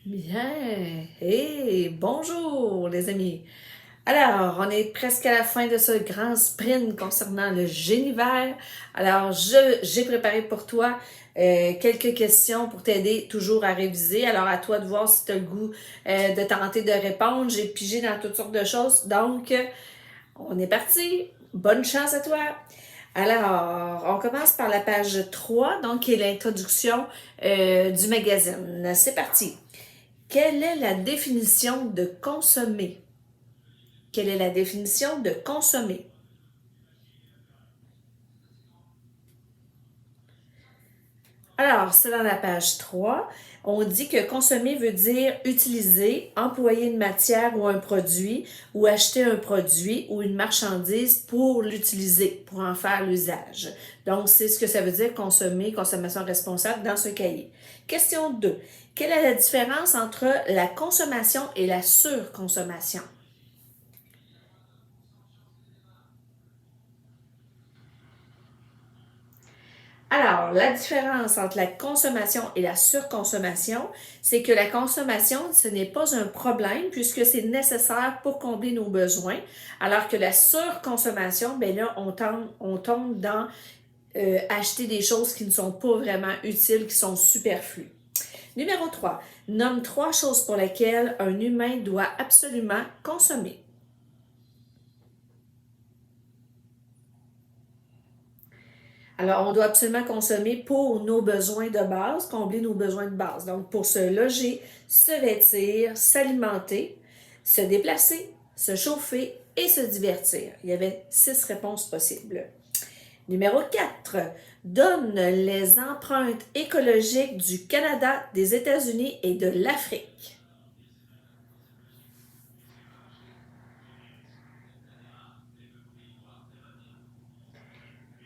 Bien. Hey, bonjour les amis. Alors, on est presque à la fin de ce grand sprint concernant le génie vert. Alors, j'ai préparé pour toi quelques questions pour t'aider toujours à réviser. Alors, à toi de voir si tu as le goût de tenter de répondre. J'ai pigé dans toutes sortes de choses. Donc, on est parti. Bonne chance à toi. Alors, on commence par la page 3, donc qui est l'introduction du magazine. C'est parti. Quelle est la définition de consommer? Quelle est la définition de consommer? Alors, c'est dans la page 3. On dit que consommer veut dire utiliser, employer une matière ou un produit, ou acheter un produit ou une marchandise pour l'utiliser, pour en faire l'usage. Donc, c'est ce que ça veut dire consommer, consommation responsable dans ce cahier. Question 2. Quelle est la différence entre la consommation et la surconsommation? Alors, la différence entre la consommation et la surconsommation, c'est que la consommation, ce n'est pas un problème puisque c'est nécessaire pour combler nos besoins, alors que la surconsommation, ben là, on tombe dans acheter des choses qui ne sont pas vraiment utiles, qui sont superflues. Numéro 3. Nomme 3 choses pour lesquelles un humain doit absolument consommer. Alors, on doit absolument consommer pour nos besoins de base, combler nos besoins de base. Donc, pour se loger, se vêtir, s'alimenter, se déplacer, se chauffer et se divertir. Il y avait 6 réponses possibles. Numéro 4. Donne les empreintes écologiques du Canada, des États-Unis et de l'Afrique.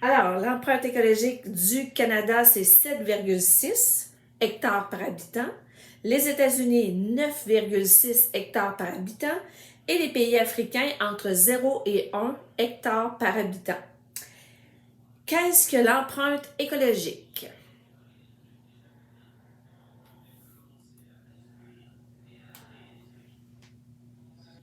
Alors, l'empreinte écologique du Canada, c'est 7,6 hectares par habitant. Les États-Unis, 9,6 hectares par habitant. Et les pays africains, entre 0 et 1 hectare par habitant. Qu'est-ce que l'empreinte écologique?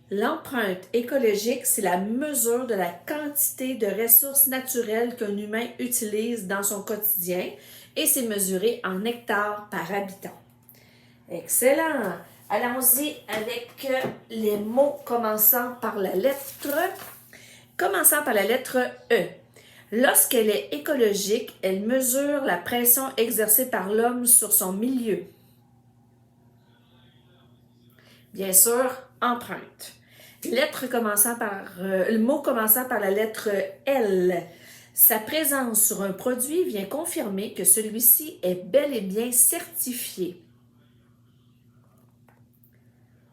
L'empreinte écologique, c'est la mesure de la quantité de ressources naturelles qu'un humain utilise dans son quotidien et c'est mesuré en hectares par habitant. Excellent! Allons-y avec les mots commençant par la lettre E. Lorsqu'elle est écologique, elle mesure la pression exercée par l'homme sur son milieu. Bien sûr, empreinte. Le mot commençant par la lettre L. Sa présence sur un produit vient confirmer que celui-ci est bel et bien certifié.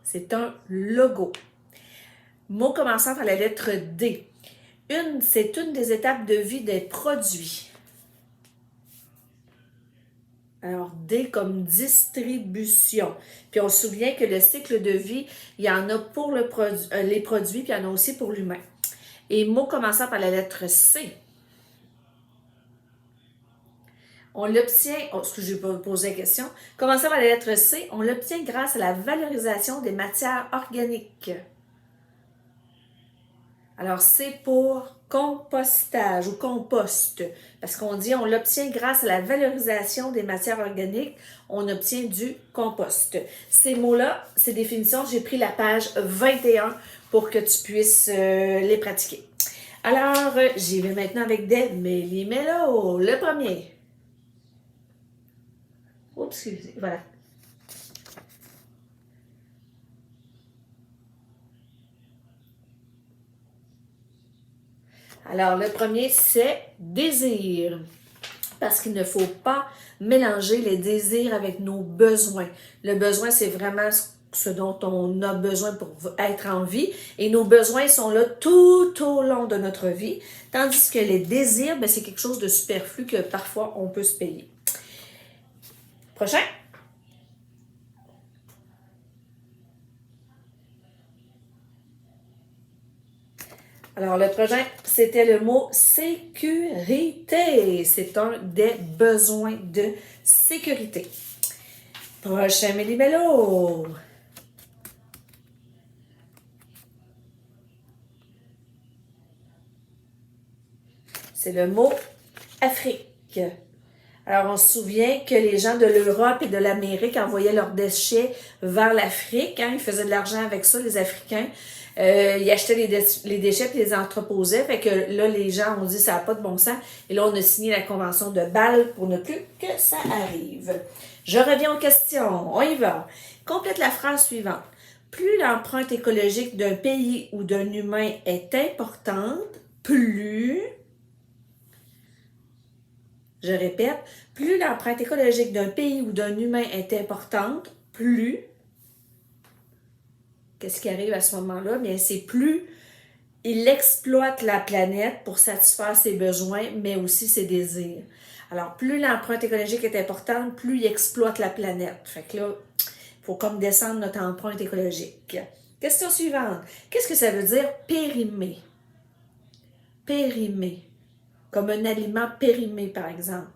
C'est un logo. Mot commençant par la lettre D. C'est une des étapes de vie des produits. Alors, D comme distribution. Puis on se souvient que le cycle de vie, il y en a pour les produits, puis il y en a aussi pour l'humain. Et mot commençant par la lettre C. On l'obtient, excusez, j'ai pas posé la question. Commençant par la lettre C, on l'obtient grâce à la valorisation des matières organiques. Alors, c'est pour compostage ou compost. Parce qu'on dit on l'obtient grâce à la valorisation des matières organiques, on obtient du compost. Ces mots-là, ces définitions, j'ai pris la page 21 pour que tu puisses les pratiquer. Alors, j'y vais maintenant avec des méli-mélos. Le premier. Oups, excusez, voilà. Alors, le premier, c'est désir. Parce qu'il ne faut pas mélanger les désirs avec nos besoins. Le besoin, c'est vraiment ce dont on a besoin pour être en vie. Et nos besoins sont là tout au long de notre vie. Tandis que les désirs, ben, c'est quelque chose de superflu que parfois on peut se payer. Prochain. Alors, le prochain, c'était le mot sécurité. C'est un des besoins de sécurité. Prochain méli-mélo. C'est le mot Afrique. Alors, on se souvient que les gens de l'Europe et de l'Amérique envoyaient leurs déchets vers l'Afrique. Hein, ils faisaient de l'argent avec ça, les Africains. Ils achetaient les déchets et les entreposaient. Fait que là, les gens ont dit ça n'a pas de bon sens. Et là, on a signé la convention de Bâle pour ne plus que ça arrive. Je reviens aux questions. On y va. Complète la phrase suivante. Plus l'empreinte écologique d'un pays ou d'un humain est importante, plus... Je répète, plus l'empreinte écologique d'un pays ou d'un humain est importante, plus... Qu'est-ce qui arrive à ce moment-là? Bien, c'est plus il exploite la planète pour satisfaire ses besoins, mais aussi ses désirs. Alors, plus l'empreinte écologique est importante, plus il exploite la planète. Fait que là, il faut comme descendre notre empreinte écologique. Question suivante. Qu'est-ce que ça veut dire périmer? Périmer. Comme un aliment périmé, par exemple.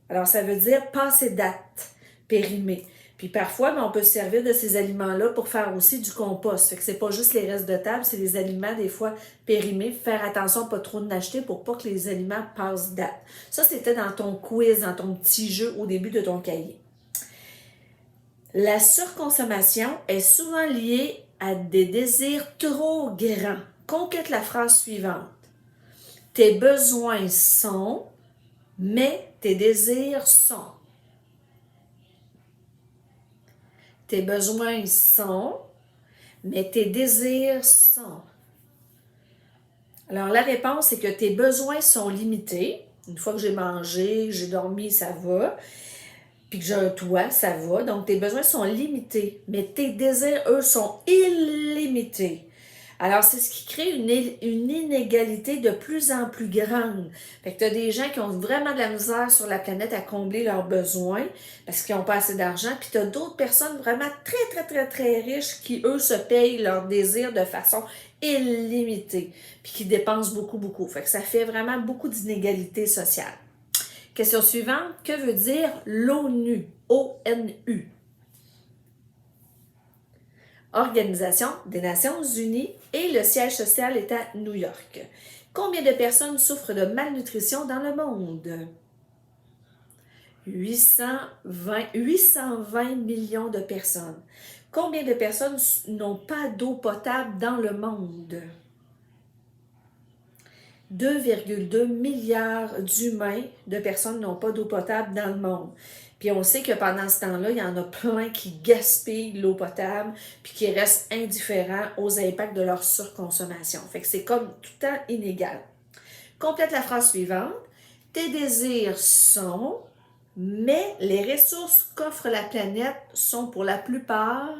Alors, ça veut dire passer date, périmé. Puis parfois, on peut se servir de ces aliments-là pour faire aussi du compost. Fait que c'est pas juste les restes de table, c'est les aliments, des fois, périmés. Faire attention, pas trop d'acheter pour pas que les aliments passent date. Ça, c'était dans ton quiz, dans ton petit jeu au début de ton cahier. La surconsommation est souvent liée à des désirs trop grands. Complète la phrase suivante. Tes besoins sont, mais tes désirs sont. Tes besoins sont, mais tes désirs sont. Alors, la réponse est que tes besoins sont limités. Une fois que j'ai mangé, j'ai dormi, ça va. Puis que j'ai un toit, ça va. Donc, tes besoins sont limités, mais tes désirs, eux, sont illimités. Alors, c'est ce qui crée une inégalité de plus en plus grande. Fait que tu as des gens qui ont vraiment de la misère sur la planète à combler leurs besoins parce qu'ils n'ont pas assez d'argent. Puis tu as d'autres personnes vraiment très riches qui, eux, se payent leurs désirs de façon illimitée. Puis qui dépensent beaucoup. Fait que ça fait vraiment beaucoup d'inégalités sociales. Question suivante. Que veut dire l'ONU? ONU. Organisation des Nations Unies et le siège social est à New York. Combien de personnes souffrent de malnutrition dans le monde? 820 millions de personnes. Combien de personnes n'ont pas d'eau potable dans le monde? 2,2 milliards d'humains, de personnes n'ont pas d'eau potable dans le monde. Puis on sait que pendant ce temps-là, il y en a plein qui gaspillent l'eau potable puis qui restent indifférents aux impacts de leur surconsommation. Fait que c'est comme tout le temps inégal. Complète la phrase suivante. Tes désirs sont, mais les ressources qu'offre la planète sont pour la plupart...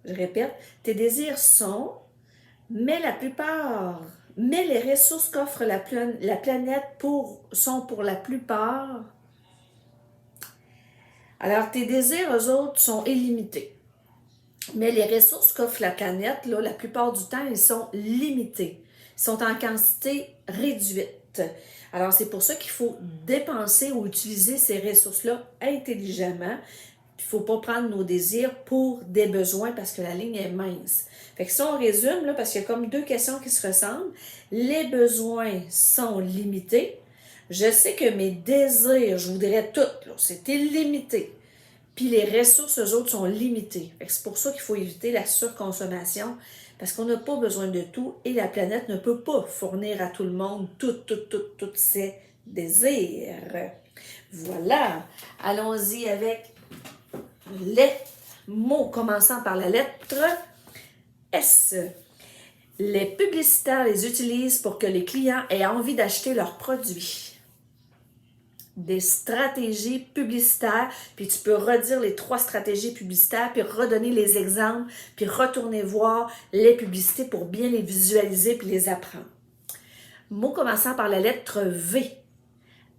Je répète, tes désirs sont, mais les ressources qu'offre la planète sont pour la plupart. Alors, tes désirs, eux autres, sont illimités. Mais les ressources qu'offre la planète, là, la plupart du temps, ils sont limités. Ils sont en quantité réduite. Alors, c'est pour ça qu'il faut dépenser ou utiliser ces ressources-là intelligemment. Il ne faut pas prendre nos désirs pour des besoins parce que la ligne est mince. Fait que si on résume, là, parce qu'il y a comme deux questions qui se ressemblent, les besoins sont limités. Je sais que mes désirs, je voudrais tout, c'est illimité. Puis les ressources, eux autres, sont limitées. Fait que c'est pour ça qu'il faut éviter la surconsommation parce qu'on n'a pas besoin de tout et la planète ne peut pas fournir à tout le monde tous ses désirs. Voilà. Allons-y avec les mots commençant par la lettre S. Les publicitaires les utilisent pour que les clients aient envie d'acheter leurs produits. Des stratégies publicitaires, puis tu peux redire les 3 stratégies publicitaires, puis redonner les exemples, puis retourner voir les publicités pour bien les visualiser puis les apprendre. Mots commençant par la lettre V.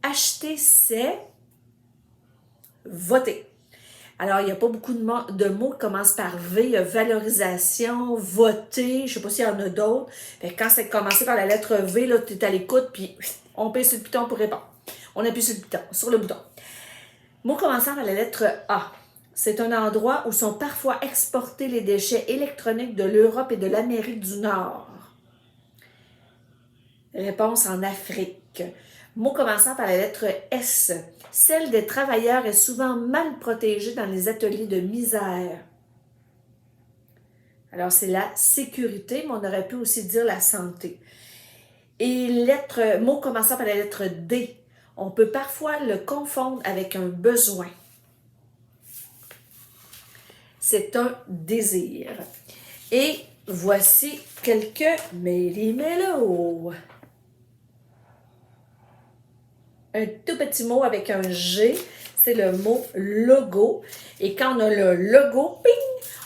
Acheter, c'est voter. Alors, il n'y a pas beaucoup de mots qui commencent par V. Il y a valorisation, voter, je ne sais pas s'il y en a d'autres. Quand c'est commencé par la lettre V, tu es à l'écoute, puis on pèse sur le piton pour répondre. On appuie sur le bouton. Mot commençant par la lettre A. C'est un endroit où sont parfois exportés les déchets électroniques de l'Europe et de l'Amérique du Nord. Réponse en Afrique. Mot commençant par la lettre S. Celle des travailleurs est souvent mal protégée dans les ateliers de misère. Alors, c'est la sécurité, mais on aurait pu aussi dire la santé. Et mot commençant par la lettre D. On peut parfois le confondre avec un besoin. C'est un désir. Et voici quelques méli-mélos. Un tout petit mot avec un G, c'est le mot logo. Et quand on a le logo, ping,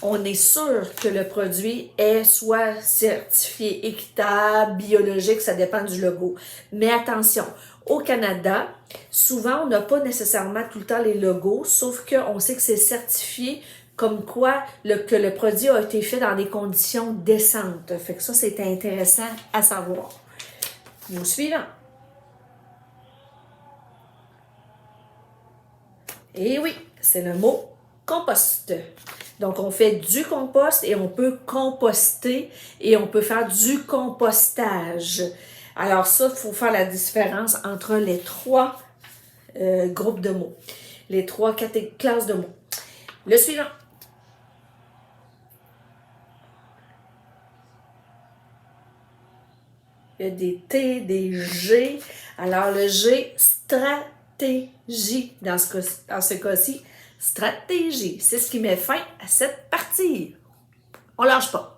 on est sûr que le produit est soit certifié équitable, biologique, ça dépend du logo. Mais attention, au Canada, souvent on n'a pas nécessairement tout le temps les logos, sauf qu'on sait que c'est certifié comme quoi que le produit a été fait dans des conditions décentes. Fait que ça, c'est intéressant à savoir. Mot suivant. Et oui, c'est le mot compost. Donc, on fait du compost et on peut composter et on peut faire du compostage. Alors ça, il faut faire la différence entre les trois groupes de mots, les trois classes de mots. Le suivant. Il y a des T, des G. Alors, le G, stratégie. Dans ce cas-ci, stratégie. C'est ce qui met fin à cette partie. On lâche pas.